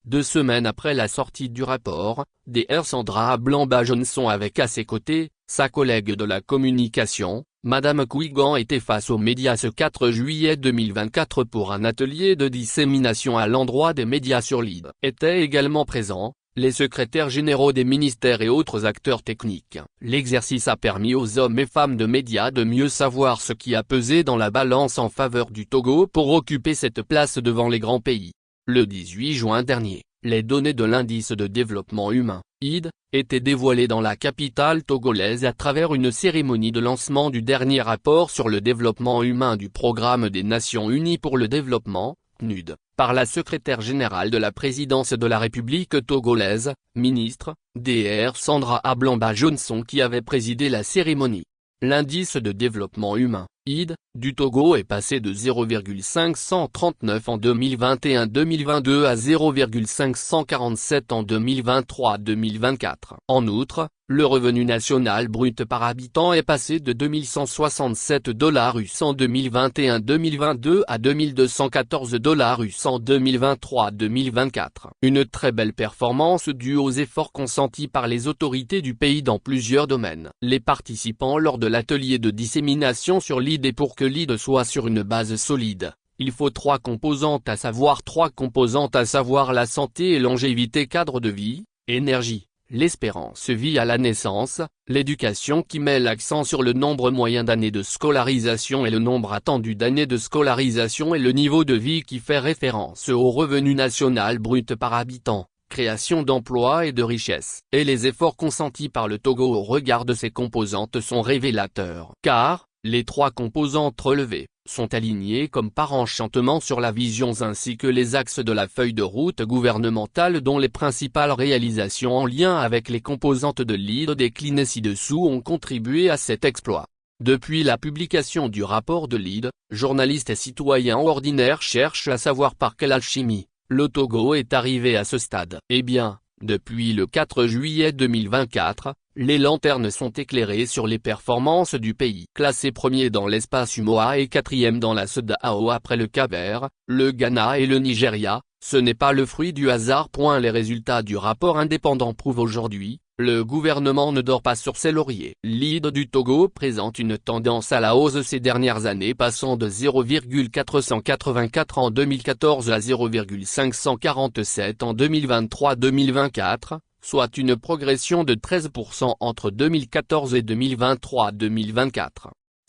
2 semaines après la sortie du rapport, Dr Sandra Blamba-Johnson avec à ses côtés, sa collègue de la communication, Madame Quigan était face aux médias ce 4 juillet 2024 pour un atelier de dissémination à l'endroit des médias sur Lead. Étaient également présents les secrétaires généraux des ministères et autres acteurs techniques. L'exercice a permis aux hommes et femmes de médias de mieux savoir ce qui a pesé dans la balance en faveur du Togo pour occuper cette place devant les grands pays. Le 18 juin dernier, les données de l'indice de développement humain, ID, étaient dévoilées dans la capitale togolaise à travers une cérémonie de lancement du dernier rapport sur le développement humain du Programme des Nations Unies pour le développement, PNUD, par la secrétaire générale de la présidence de la République togolaise, ministre, Dr Sandra Blamba-Johnson qui avait présidé la cérémonie. L'indice de développement humain, ID, du Togo est passé de 0,539 en 2021-2022 à 0,547 en 2023-2024. En outre, le revenu national brut par habitant est passé de $2167 US en 2021-2022 à $2214 US en 2023-2024. Une très belle performance due aux efforts consentis par les autorités du pays dans plusieurs domaines. Les participants lors de l'atelier de dissémination sur l'ID et pour que l'ID soit sur une base solide, il faut 3 composantes à savoir la santé et longévité, cadre de vie, énergie, l'espérance vie à la naissance, l'éducation qui met l'accent sur le nombre moyen d'années de scolarisation et le nombre attendu d'années de scolarisation et le niveau de vie qui fait référence au revenu national brut par habitant, création d'emplois et de richesses. Et les efforts consentis par le Togo au regard de ces composantes sont révélateurs. Car, les 3 composantes relevées sont alignées comme par enchantement sur la vision ainsi que les axes de la feuille de route gouvernementale dont les principales réalisations en lien avec les composantes de l'ID déclinées ci-dessous ont contribué à cet exploit. Depuis la publication du rapport de l'ID, journalistes et citoyens ordinaires cherchent à savoir par quelle alchimie le Togo est arrivé à ce stade. Eh bien, depuis le 4 juillet 2024, les lanternes sont éclairées sur les performances du pays. Classé premier dans l'espace UMOA et 4e dans la CEDEAO après le Cap-Vert, le Ghana et le Nigeria, ce n'est pas le fruit du hasard. Les résultats du rapport indépendant prouvent aujourd'hui, le gouvernement ne dort pas sur ses lauriers. L'ID du Togo présente une tendance à la hausse ces dernières années passant de 0,484 en 2014 à 0,547 en 2023-2024. Soit une progression de 13% entre 2014 et 2023-2024.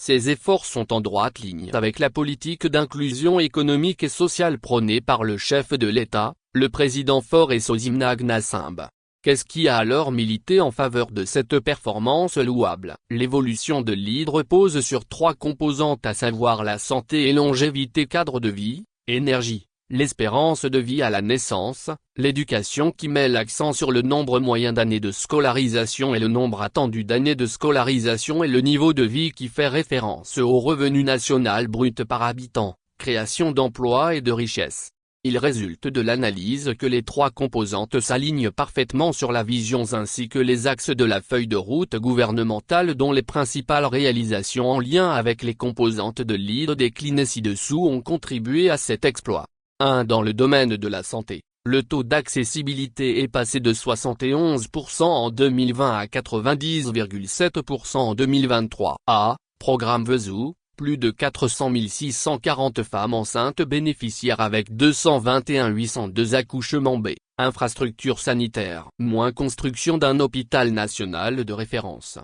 Ces efforts sont en droite ligne avec la politique d'inclusion économique et sociale prônée par le chef de l'État, le président Faure Sozimna Gnassingbé. Qu'est-ce qui a alors milité en faveur de cette performance louable? L'évolution de l'ID repose sur 3 composantes à savoir la santé et longévité, cadre de vie, énergie, l'espérance de vie à la naissance, l'éducation qui met l'accent sur le nombre moyen d'années de scolarisation et le nombre attendu d'années de scolarisation et le niveau de vie qui fait référence au revenu national brut par habitant, création d'emplois et de richesses. Il résulte de l'analyse que les 3 composantes s'alignent parfaitement sur la vision ainsi que les axes de la feuille de route gouvernementale dont les principales réalisations en lien avec les composantes de l'ID déclinées ci-dessous ont contribué à cet exploit. 1. Dans le domaine de la santé, le taux d'accessibilité est passé de 71% en 2020 à 90,7% en 2023. A. Programme VESU, plus de 400 640 femmes enceintes bénéficiaires avec 221 802 accouchements. B. Infrastructure sanitaire. Moins construction d'un hôpital national de référence.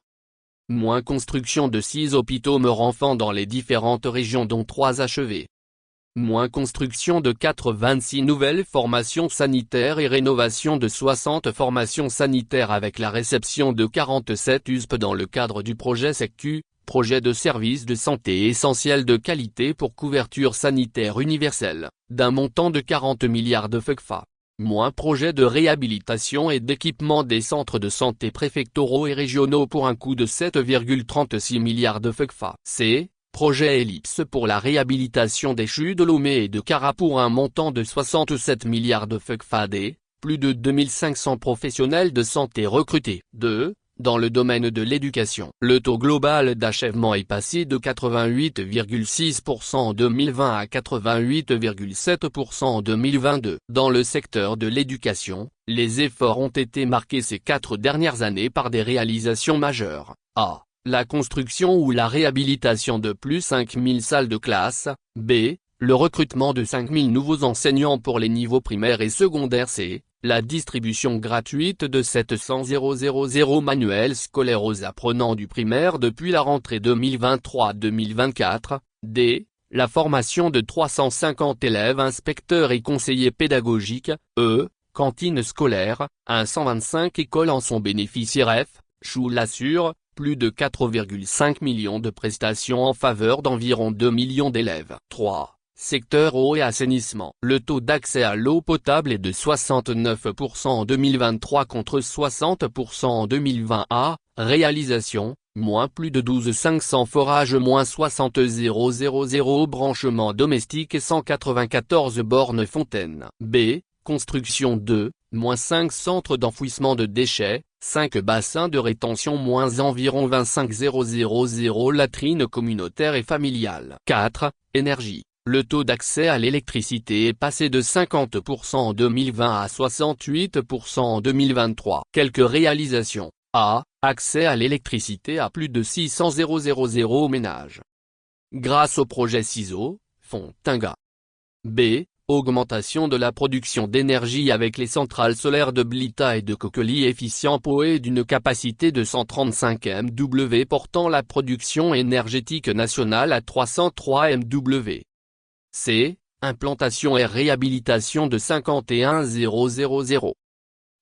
Moins construction de 6 hôpitaux mort-enfants dans les différentes régions dont 3 achevés. Moins construction de 26 nouvelles formations sanitaires et rénovation de 60 formations sanitaires avec la réception de 47 USP dans le cadre du projet SECU, projet de service de santé essentiel de qualité pour couverture sanitaire universelle, d'un montant de 40 milliards de FECFA. Moins projet de réhabilitation et d'équipement des centres de santé préfectoraux et régionaux pour un coût de 7,36 milliards de FECFA. C. Projet Ellipse pour la réhabilitation des CHU de Lomé et de Kara pour un montant de 67 milliards de FECFA. D. Plus de 2500 professionnels de santé recrutés. 2. dans le domaine de l'éducation. Le taux global d'achèvement est passé de 88,6% en 2020 à 88,7% en 2022. Dans le secteur de l'éducation, les efforts ont été marqués ces 4 dernières années par des réalisations majeures. A. La construction ou la réhabilitation de plus 5000 salles de classe. B. Le recrutement de 5000 nouveaux enseignants pour les niveaux primaires et secondaires. C. La distribution gratuite de 700 000 manuels scolaires aux apprenants du primaire depuis la rentrée 2023-2024. D. La formation de 350 élèves inspecteurs et conseillers pédagogiques. E. Cantines scolaires, 125 écoles en sont bénéficiaires. F. Schule assure, plus de 4,5 millions de prestations en faveur d'environ 2 millions d'élèves. 3. Secteur eau et assainissement. Le taux d'accès à l'eau potable est de 69% en 2023 contre 60% en 2020. A. Réalisation, moins plus de 12 500 forages, moins 60 000 branchements domestiques et 194 bornes fontaines. B. Construction 2, moins 5 centres d'enfouissement de déchets, 5 bassins de rétention, moins environ 25 000 latrines communautaires et familiales. 4. Énergie. Le taux d'accès à l'électricité est passé de 50% en 2020 à 68% en 2023. Quelques réalisations. A. Accès à l'électricité à plus de 600 000 ménages. Grâce au projet CISO, Fonds Tinga. B. Augmentation de la production d'énergie avec les centrales solaires de Blita et de Cocoli efficient Poe d'une capacité de 135 MW portant la production énergétique nationale à 303 MW. C. Implantation et réhabilitation de 51 000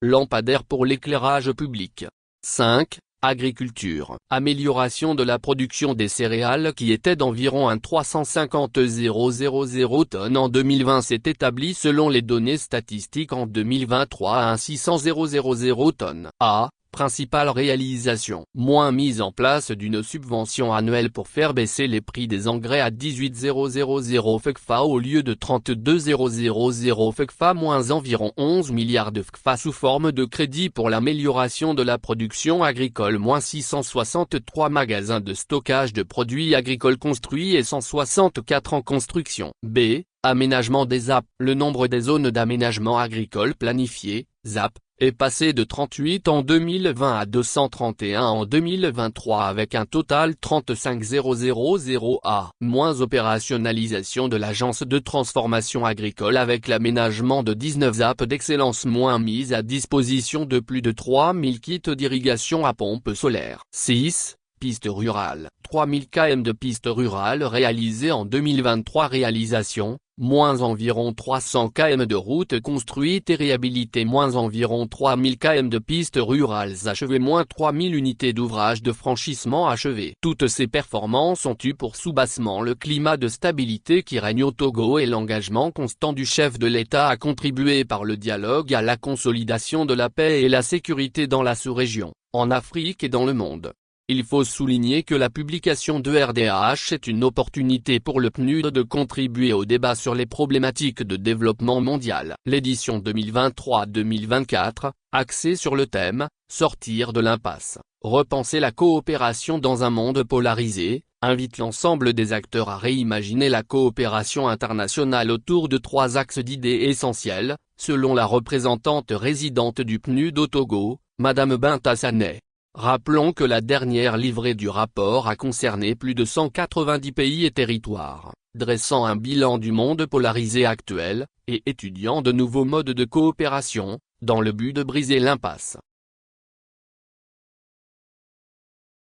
lampadaires pour l'éclairage public. 5. Agriculture. Amélioration de la production des céréales qui était d'environ 350 000 tonnes en 2020 s'est établi selon les données statistiques en 2023 à 600 000 tonnes. A. Principale réalisation. Moins mise en place d'une subvention annuelle pour faire baisser les prix des engrais à 18 000 FECFA au lieu de 32 000 FECFA, moins environ 11 milliards de FECFA sous forme de crédit pour l'amélioration de la production agricole, moins 663 magasins de stockage de produits agricoles construits et 164 en construction. B. Aménagement des ZAP. Le nombre des zones d'aménagement agricole planifiées, ZAP, est passé de 38 en 2020 à 231 en 2023 avec un total 35 000 A. Moins opérationnalisation de l'agence de transformation agricole avec l'aménagement de 19 ZAP d'excellence, moins mise à disposition de plus de 3000 kits d'irrigation à pompe solaire. 6. Pistes rurales. 3000 km de pistes rurales réalisées en 2023. Réalisation, moins environ 300 km de routes construites et réhabilitées, moins environ 3000 km de pistes rurales achevées, moins 3000 unités d'ouvrages de franchissement achevées. Toutes ces performances ont eu pour soubassement le climat de stabilité qui règne au Togo et l'engagement constant du chef de l'État à contribuer par le dialogue à la consolidation de la paix et la sécurité dans la sous-région, en Afrique et dans le monde. Il faut souligner que la publication de RDH est une opportunité pour le PNUD de contribuer au débat sur les problématiques de développement mondial. L'édition 2023-2024, axée sur le thème « Sortir de l'impasse, repenser la coopération dans un monde polarisé », invite l'ensemble des acteurs à réimaginer la coopération internationale autour de 3 axes d'idées essentiels, selon la représentante résidente du PNUD au Togo, Madame Binta Sané. Rappelons que la dernière livrée du rapport a concerné plus de 190 pays et territoires, dressant un bilan du monde polarisé actuel, et étudiant de nouveaux modes de coopération, dans le but de briser l'impasse.